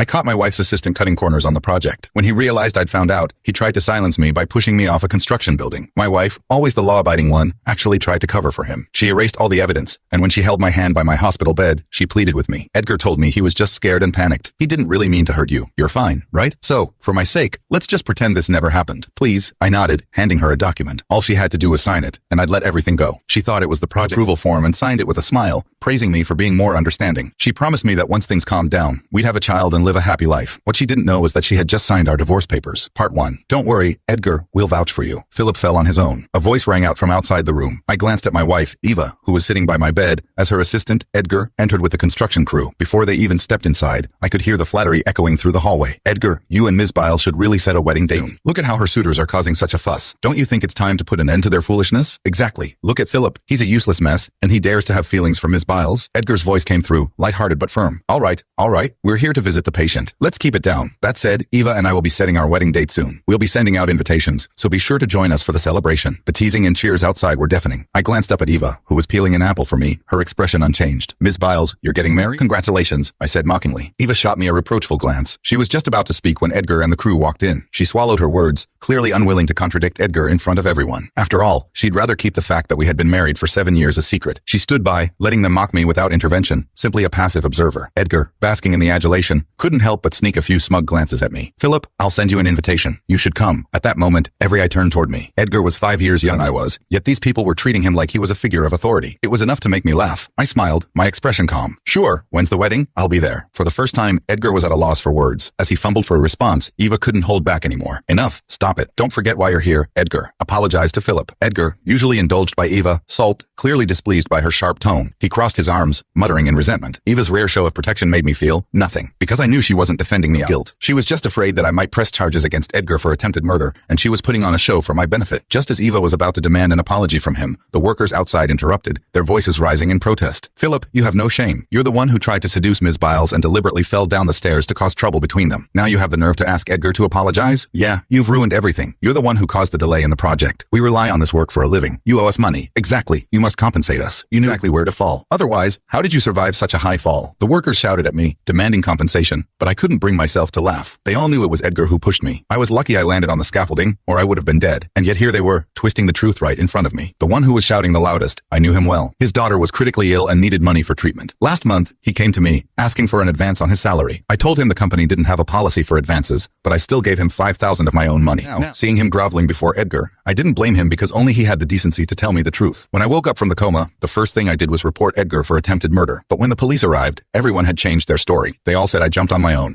I caught my wife's assistant cutting corners on the project. When he realized I'd found out, he tried to silence me by pushing me off a construction building. My wife, always the law-abiding one, actually tried to cover for him. She erased all the evidence, and when she held my hand by my hospital bed, she pleaded with me. Edgar told me he was just scared and panicked. He didn't really mean to hurt you. You're fine, right? So, for my sake, let's just pretend this never happened. Please, I nodded, handing her a document. All she had to do was sign it, and I'd let everything go. She thought it was the project approval form and signed it with a smile, praising me for being more understanding. She promised me that once things calmed down, we'd have a child and live a happy life. What she didn't know was that she had just signed our divorce papers. Part 1. Don't worry, Edgar, we'll vouch for you. Philip fell on his own. A voice rang out from outside the room. I glanced at my wife, Eva, who was sitting by my bed, as her assistant, Edgar, entered with the construction crew. Before they even stepped inside, I could hear the flattery echoing through the hallway. Edgar, you and Ms. Biles should really set a wedding date soon. Look at how her suitors are causing such a fuss. Don't you think it's time to put an end to their foolishness? Exactly. Look at Philip. He's a useless mess, and he dares to have feelings for Ms. Biles. Edgar's voice came through, lighthearted but firm. All right. We're here to visit the patient. Let's keep it down. That said, Eva and I will be setting our wedding date soon. We'll be sending out invitations, so be sure to join us for the celebration. The teasing and cheers outside were deafening. I glanced up at Eva, who was peeling an apple for me, her expression unchanged. Ms. Biles, you're getting married? Congratulations, I said mockingly. Eva shot me a reproachful glance. She was just about to speak when Edgar and the crew walked in. She swallowed her words, clearly unwilling to contradict Edgar in front of everyone. After all, she'd rather keep the fact that we had been married for 7 years a secret. She stood by, letting them mock me without intervention, simply a passive observer. Edgar, basking in the adulation, couldn't help but sneak a few smug glances at me. Philip, I'll send you an invitation. You should come. At that moment, every eye turned toward me. Edgar was 5 years young I was, yet these people were treating him like he was a figure of authority. It was enough to make me laugh. I smiled, my expression calm. Sure, when's the wedding? I'll be there. For the first time, Edgar was at a loss for words. As he fumbled for a response, Eva couldn't hold back anymore. Enough. Stop it. Don't forget why you're here, Edgar. Apologized to Philip. Edgar, usually indulged by Eva, sulked, clearly displeased by her sharp tone. He crossed his arms, muttering in resentment. Eva's rare show of protection made me feel nothing, because I knew she wasn't defending me out of guilt. She was just afraid that I might press charges against Edgar for attempted murder, and she was putting on a show for my benefit. Just as Eva was about to demand an apology from him, the workers outside interrupted, their voices rising in protest. Philip, you have no shame. You're the one who tried to seduce Ms. Biles and deliberately fell down the stairs to cause trouble between them. Now you have the nerve to ask Edgar to apologize? Yeah, you've ruined everything. You're the one who caused the delay in the project. We rely on this work for a living. You owe us money. Exactly. You must compensate us. You knew exactly where to fall. Otherwise, how did you survive such a high fall? The workers shouted at me, demanding compensation, but I couldn't bring myself to laugh. They all knew it was Edgar who pushed me. I was lucky I landed on the scaffolding, or I would have been dead. And yet here they were, twisting the truth right in front of me. The one who was shouting the loudest, I knew him well. His daughter was critically ill and needed money for treatment. Last month, he came to me, asking for an advance on his salary. I told him the company didn't have a policy for advances, but I still gave him $5,000 of my own money. Now, seeing him groveling before Edgar, I didn't blame him because only he had the decency to tell me the truth. When I woke up from the coma, the first thing I did was report Edgar for attempted murder. But when the police arrived, everyone had changed their story. They all said I jumped on my own.